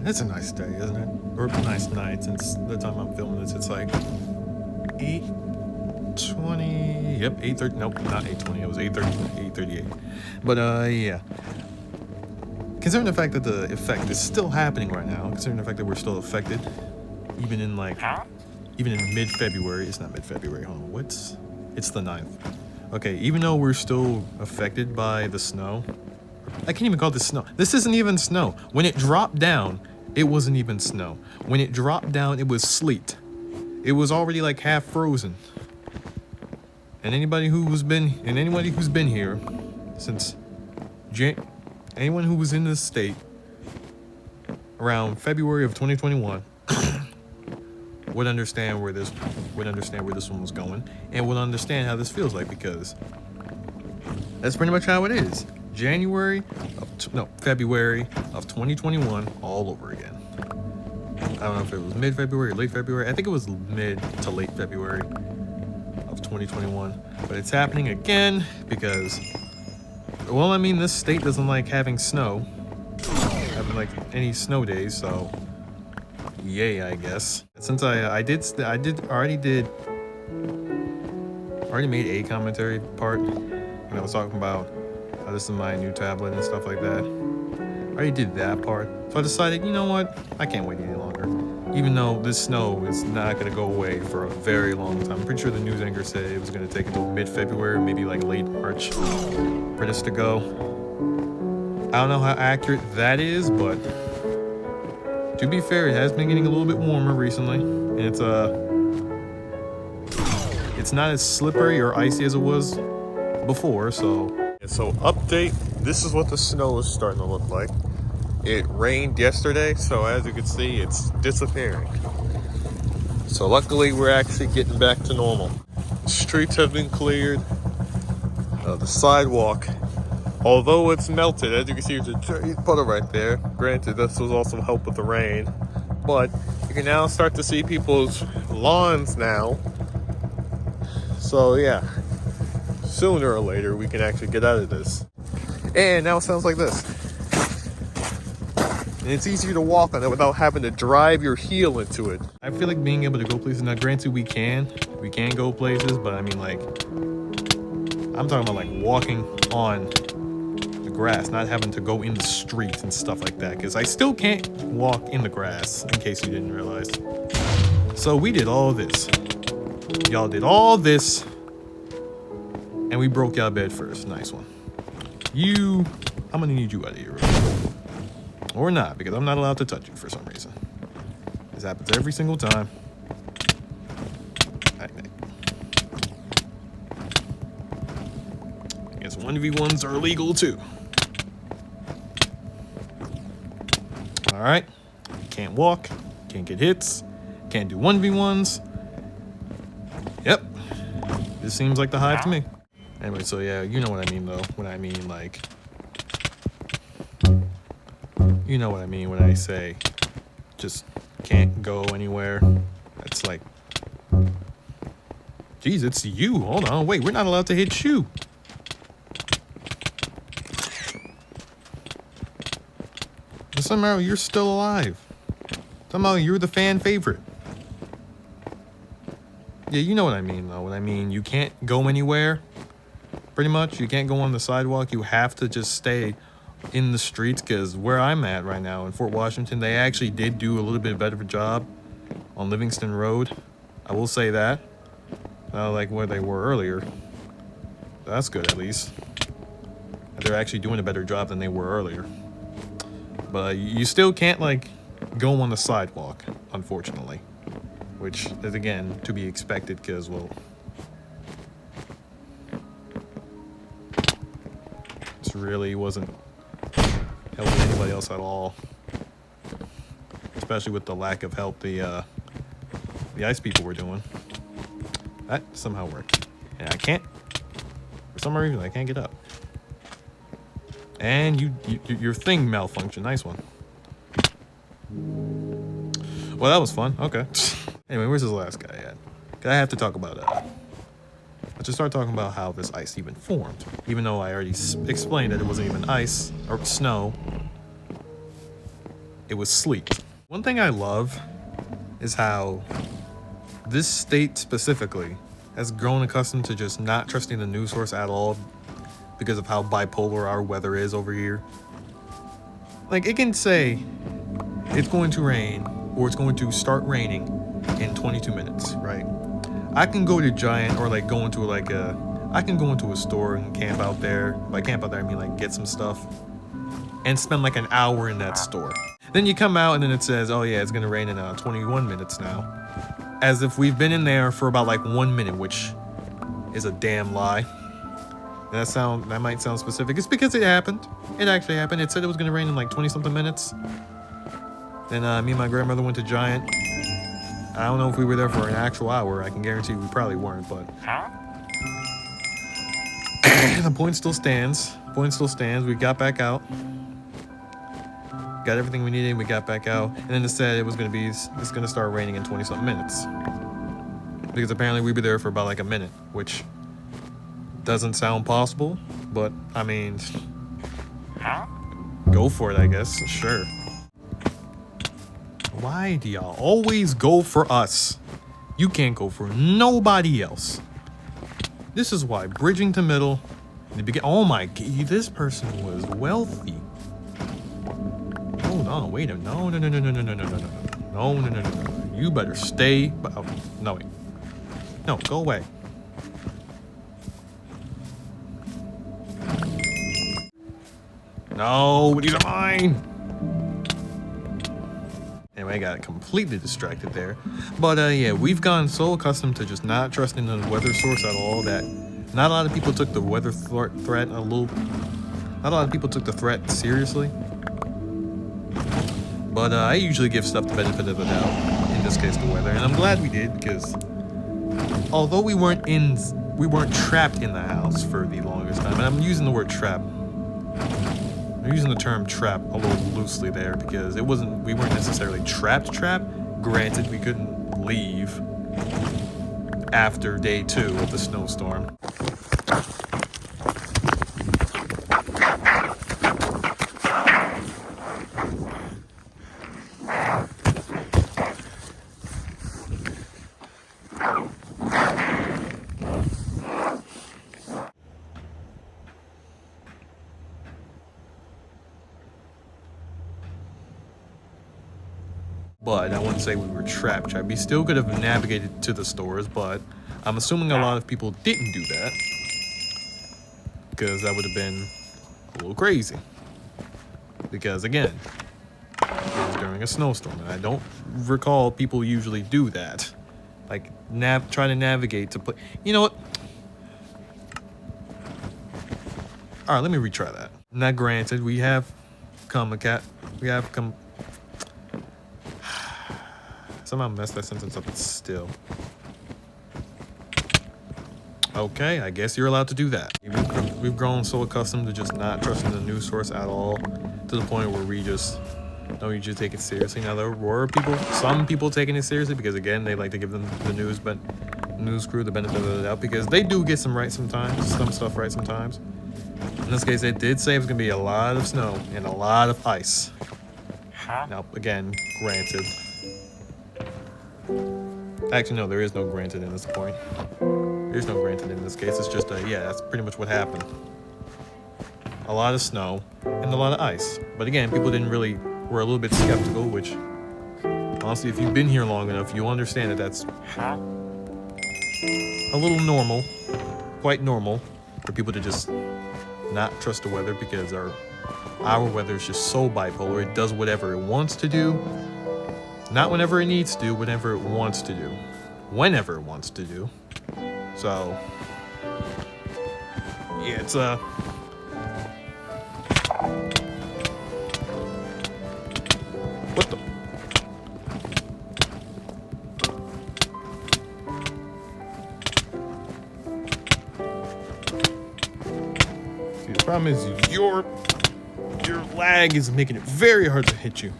It's a nice day, isn't it? Or a nice night since the time I'm filming this. It's like 8:20. Yep, 8:30. Nope, not 8:20. It was 8:30, 8:38. But yeah. Considering the fact that the effect is still happening right now, considering the fact that we're still affected, even in mid-February. It's not mid-February. Hold on. It's the 9th. Okay, even though we're still affected by the snow, I can't even call this snow. This isn't even snow. When it dropped down, it wasn't even snow. When it dropped down, it was sleet. It was already like half frozen. And anybody who's been here since anyone who was in this state around February of 2021 would understand where this one was going, and would understand how this feels like, because that's pretty much how it is. February of 2021 all over again. I don't know if it was mid-February or late February. I think it was mid to late February of 2021, but it's happening again because, well, I mean, this state doesn't like having like any snow days, so yay, I guess. Since I already made a commentary part when I was talking about how this is my new tablet and stuff like that. I already did that part, so I decided, you know what, I can't wait any longer. Even though this snow is not going to go away for a very long time. I'm pretty sure the news anchor said it was going to take until mid-February, maybe like late March, for this to go. I don't know how accurate that is, but to be fair, it has been getting a little bit warmer recently, and it's not as slippery or icy as it was before. So update, this is what the snow is starting to look like. It rained yesterday, so as you can see, it's disappearing. So luckily, we're actually getting back to normal. Streets have been cleared. The sidewalk, although it's melted, as you can see, there's a giant puddle right there. Granted, this was also help with the rain, but you can now start to see people's lawns now. So yeah, sooner or later, we can actually get out of this. And now it sounds like this. And it's easier to walk on it without having to drive your heel into it. I feel like being able to go places. Now, granted, we can go places, but I mean, like, I'm talking about like walking on the grass, not having to go in the streets and stuff like that, because I still can't walk in the grass, in case you didn't realize. So we did all this. Y'all did all this, and we broke y'all bed first. Nice one. I'm gonna need you out of here. Or not, because I'm not allowed to touch you for some reason. This happens every single time. I guess 1v1s are illegal too. Alright. Can't walk. Can't get hits. Can't do 1v1s. Yep. This seems like the hive to me. Anyway, so yeah, you know what I mean though. When I mean like... You know what I mean when I say just can't go anywhere. It's like, geez, it's you. Hold on, wait, we're not allowed to hit you. And somehow you're still alive. Somehow you're the fan favorite. Yeah, you know what I mean though. What I mean, you can't go anywhere. Pretty much, you can't go on the sidewalk. You have to just stay in the streets, because where I'm at right now in Fort Washington, they actually did do a little bit better of a job on Livingston Road. I will say that. Not like where they were earlier. That's good, at least. They're actually doing a better job than they were earlier. But you still can't, like, go on the sidewalk, unfortunately. Which is, again, to be expected, because, well, this really wasn't helping anybody else at all, especially with the lack of help the ice people were doing. That somehow worked, and I can't, for some reason, I can't get up. And your thing malfunctioned. Nice one. Well, that was fun. Okay. Anyway, where's this last guy at? I have to talk about let's just start talking about how this ice even formed. Even though I already explained that it wasn't even ice or snow. it was sleet. One thing I love is how this state specifically has grown accustomed to just not trusting the news source at all because of how bipolar our weather is over here. Like, it can say it's going to rain or it's going to start raining in 22 minutes, right? I can go to Giant or like go into like I can go into a store and camp out there. By camp out there, I mean like get some stuff and spend like an hour in that store. Then you come out and then it says, oh yeah, it's gonna rain in 21 minutes now. As if we've been in there for about like 1 minute, which is a damn lie. That might sound specific. It's because it happened. It actually happened. It said it was gonna rain in like 20 something minutes. Then me and my grandmother went to Giant. I don't know if we were there for an actual hour. I can guarantee we probably weren't, but the point still stands. Point still stands. We got back out. Got everything we needed. We got back out, and then it said it's gonna start raining in 20 something minutes. Because apparently we'd be there for about like a minute, which doesn't sound possible, but I mean, go for it, I guess. Sure. Why do y'all always go for us? You can't go for nobody else. This is why bridging to middle. Oh my god, this person was wealthy. Hold on, wait a minute. No. You better stay. Oh, no, wait. No, go away. No, these are mine. Anyway, I got completely distracted there. But yeah, we've gotten so accustomed to just not trusting the weather source at all that not a lot of people took the weather threat not a lot of people took the threat seriously. But I usually give stuff the benefit of the doubt, in this case the weather, and I'm glad we did, because although we weren't trapped in the house for the longest time, and I'm using the word trap. I'm using the term trap a little loosely there because we weren't necessarily trapped. Granted, we couldn't leave after day 2 of the snowstorm. But I wouldn't say we were trapped. We still could have navigated to the stores, but I'm assuming a lot of people didn't do that because that would have been a little crazy. Because again, it was during a snowstorm, and I don't recall people usually do that. Like try to navigate to play. You know what? All right, let me retry that. Now, granted, we have come. Somehow messed that sentence up still. Okay, I guess you're allowed to do that. We've grown so accustomed to just not trusting the news source at all, to the point where we just don't usually take it seriously. Now there were some people taking it seriously because again, they like to give them the news crew the benefit of the doubt because they do get some stuff right sometimes. In this case, they did say it was gonna be a lot of snow and a lot of ice. Now again, granted. Actually, no, there is no granted in this point. There's no granted in this case. It's just, yeah, that's pretty much what happened. A lot of snow and a lot of ice. But again, people were a little bit skeptical, which, honestly, if you've been here long enough, you'll understand that that's a little normal, quite normal, for people to just not trust the weather because our weather is just so bipolar. It does whatever it wants to do. Not whenever it needs to, whenever it wants to do. Whenever it wants to do. So, yeah, it's what the? See, the problem is your lag is making it very hard to hit you.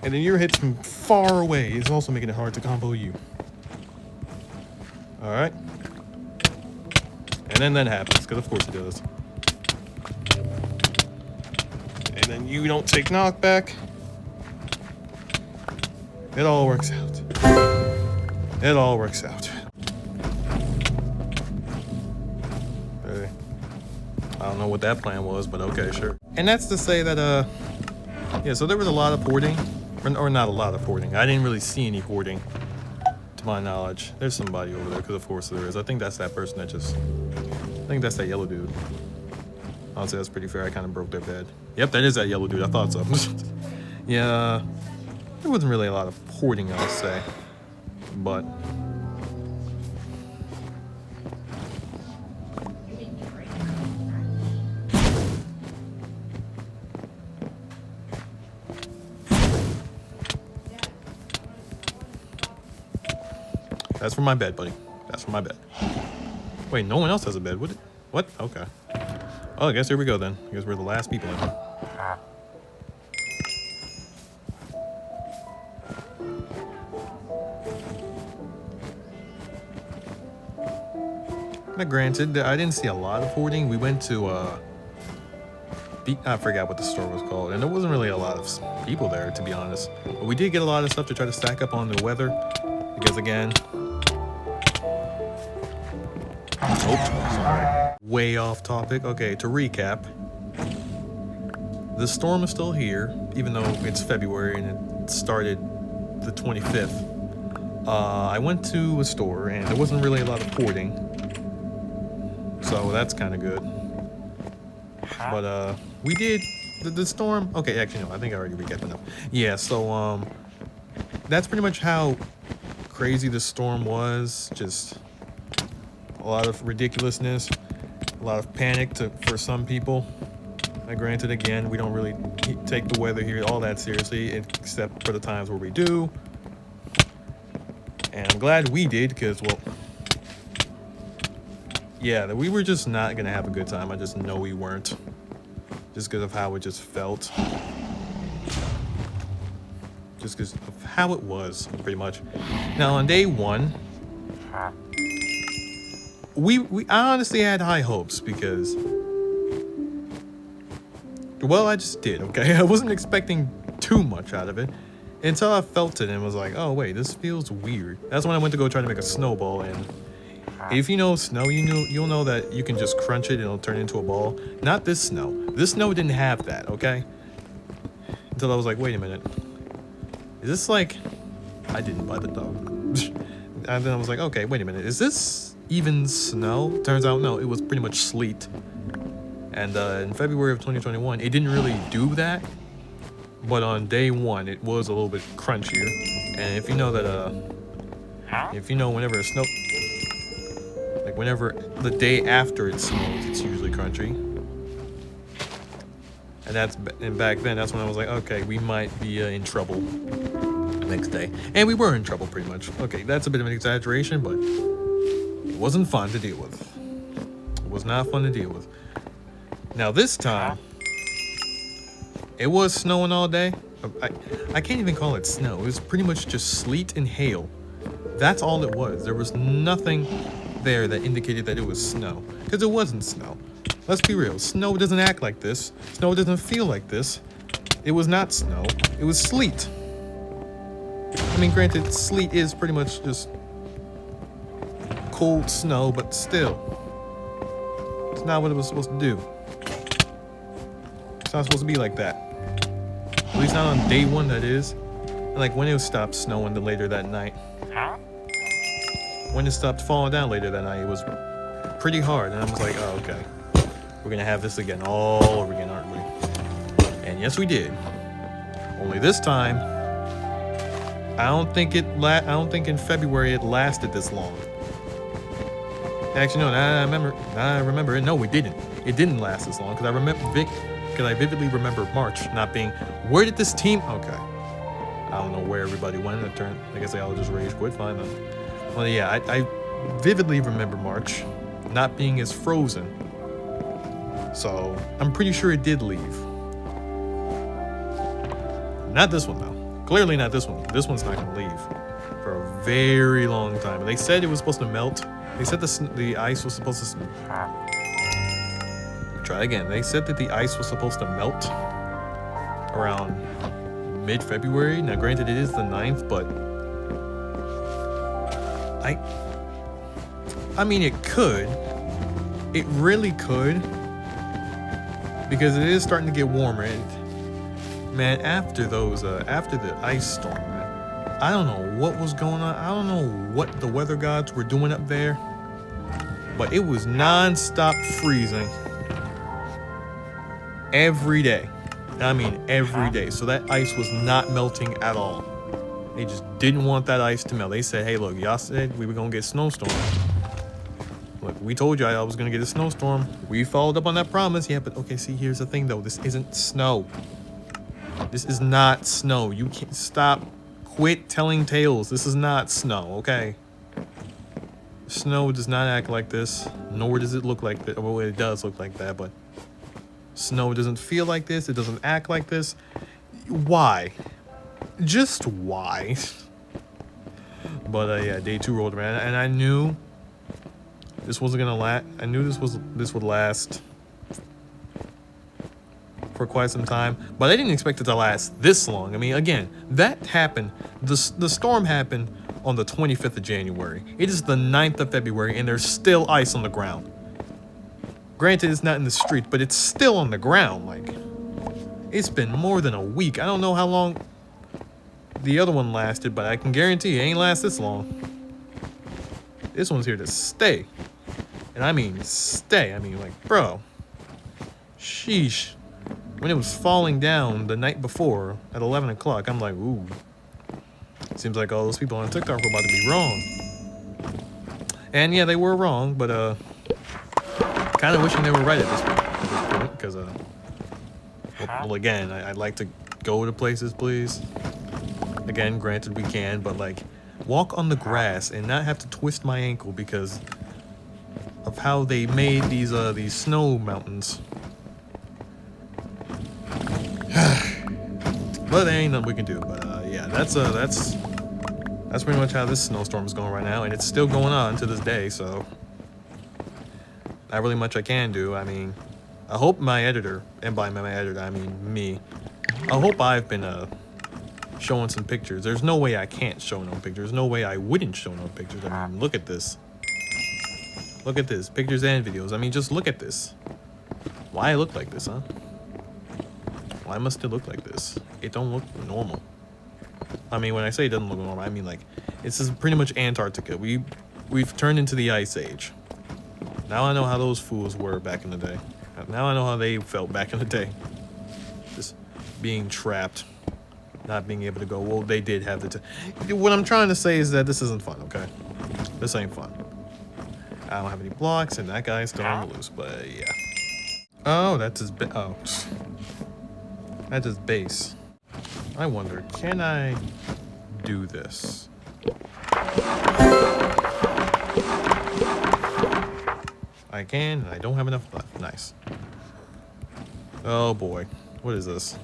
And then your hits from far away is also making it hard to combo you. Alright. And then that happens, because of course it does. And then you don't take knockback. It all works out. It all works out. Hey, I don't know what that plan was, but okay, sure. And that's to say that, yeah, so there was a lot of hoarding. Or not a lot of hoarding. I didn't really see any hoarding, to my knowledge. There's somebody over there, because of course there is. I think that's that person that just... I think that's that yellow dude. Honestly, that's pretty fair. I kind of broke their bed. Yep, that is that yellow dude. I thought so. Yeah, there wasn't really a lot of hoarding, I'll say. But... That's for my bed, buddy. That's for my bed. Wait, no one else has a bed, would it? What? Okay. Oh, I guess here we go then. I guess we're the last people in here. Now, granted, I didn't see a lot of hoarding. We went to, I forgot what the store was called, and there wasn't really a lot of people there, to be honest. But we did get a lot of stuff to try to stack up on the weather, because again... Oh, sorry. Way off topic. Okay, to recap. The storm is still here, even though it's February and it started the 25th. I went to a store and there wasn't really a lot of hoarding. So that's kind of good. But we did the storm. Okay, actually no, I think I already recapped enough. Yeah, so that's pretty much how crazy the storm was. Just a lot of ridiculousness, a lot of panic for some people. Granted, again, we don't really take the weather here all that seriously, except for the times where we do. And I'm glad we did, because, well, yeah, we were just not going to have a good time. I just know we weren't, just because of how it just felt. Just because of how it was, pretty much. Now, on day one, I honestly had high hopes, because... Well, I just did, okay? I wasn't expecting too much out of it until I felt it and was like, oh, wait, this feels weird. That's when I went to go try to make a snowball, and if you know snow, you'll know that you can just crunch it and it'll turn into a ball. Not this snow. This snow didn't have that, okay? Until I was like, wait a minute. Is this like... I didn't buy the dog. And then I was like, okay, wait a minute. Is this even snow? Turns out, no, it was pretty much sleet. And in February of 2021, it didn't really do that. But on day one, it was a little bit crunchier. And if you know that, if you know whenever it snow, like whenever the day after it snows, it's usually crunchy. And back then, that's when I was like, okay, we might be in trouble the next day. And we were in trouble pretty much. Okay, that's a bit of an exaggeration, but it wasn't fun to deal with. It was not fun to deal with. Now this time, it was snowing all day. I can't even call it snow. It was pretty much just sleet and hail. That's all it was. There was nothing there that indicated that it was snow, because it wasn't snow. Let's be real. Snow doesn't act like this. Snow doesn't feel like this. It was not snow. It was sleet. I mean, granted, sleet is pretty much just cold snow, but still, it's not what it was supposed to do. It's not supposed to be like that. At least not on day one, that is. And like when it stopped snowing later that night. When it stopped falling down later that night, it was pretty hard. And I was like, oh, okay. We're gonna have this again all over again, aren't we? And yes, we did. Only this time, I don't think in February it lasted this long. Actually, no, I remember it. No, it didn't. It didn't last this long, because I vividly remember March not being, where did this team, okay. I don't know where everybody went. I guess they all just rage quit, fine then. Well, yeah, I vividly remember March not being as frozen. So, I'm pretty sure it did leave. Not this one, though. Clearly not this one. This one's not going to leave for a very long time. They said it was supposed to melt. They said the ice was supposed to... Try again. They said that the ice was supposed to melt around mid-February. Now, granted, it is the 9th, but I mean, it could. It really could. Because it is starting to get warmer. And, man, after the ice storm, man, I don't know what was going on. I don't know what the weather gods were doing up there. But it was non-stop freezing. Every day. I mean, every day. So that ice was not melting at all. They just didn't want that ice to melt. They said, hey, look, y'all said we were going to get a snowstorm. Look, we told you I was going to get a snowstorm. We followed up on that promise. Yeah, but okay, see, here's the thing, though. This isn't snow. This is not snow. You can't stop. Quit telling tales. This is not snow, okay? Snow does not act like this, nor does it look like that. Well, it does look like that, but snow doesn't feel like this. It doesn't act like this. Why? Just why? But yeah, day 2 rolled around, and I knew this wasn't gonna last. I knew this would last for quite some time, but I didn't expect it to last this long. I mean, again, that happened. The storm happened on the 25th of January. It is the 9th of February, and there's still ice on the ground. Granted, it's not in the street, but it's still on the ground. Like, it's been more than a week. I don't know how long the other one lasted, but I can guarantee it ain't last this long. This one's here to stay. And I mean stay. I mean, like, bro. Sheesh. When it was falling down the night before at 11 o'clock, I'm like, ooh. Seems like all those people on TikTok were about to be wrong. And yeah, they were wrong, but kind of wishing they were right at this point, because well, again, I'd like to go to places, please. Again, granted we can, but like, walk on the grass and not have to twist my ankle because of how they made these snow mountains. But there ain't nothing we can do. But yeah, that's pretty much how this snowstorm is going right now, and it's still going on to this day. So not really much I can do. I mean, I hope my editor, and by my editor I mean me, I hope I've been showing some pictures. There's no way I can't show no pictures. No way I wouldn't show no pictures. I mean, look at this. Look at this. Pictures and videos. I mean, just look at this. Why I look like this, huh? Why must it look like this? It don't look normal. I mean, when I say it doesn't look normal, I mean, like, this is pretty much Antarctica. We've turned into the Ice Age. Now I know how those fools were back in the day. Now I know how they felt back in the day. Just being trapped. Not being able to go. Well, they did have the what I'm trying to say is that this isn't fun, okay? This ain't fun. I don't have any blocks, and that guy's still on the loose, but yeah. Oh, that's his oh. That's his base. I wonder, can I do this? I can, and I don't have enough left. Nice. Oh boy. What is this?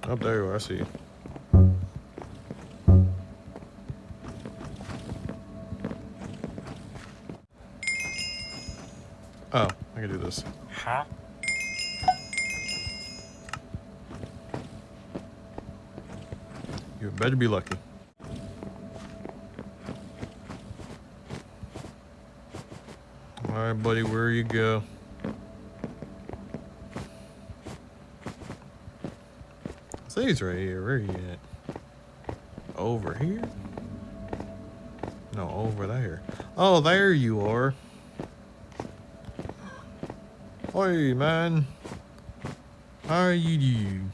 Oh, there you are. I see you. Oh, I can do this. You better be lucky. Alright, buddy, where you go? Say he's right here. Where are you at? Over here? No, over there. Oh, there you are. Hey, man. How are you doing?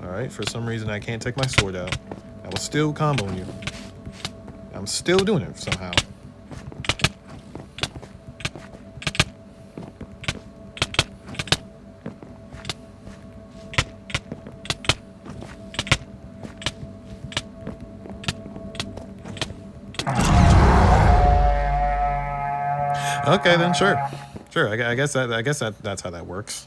Alright, for some reason I can't take my sword out. I was still comboing you. I'm still doing it somehow. Okay, then sure. I guess that's how that works.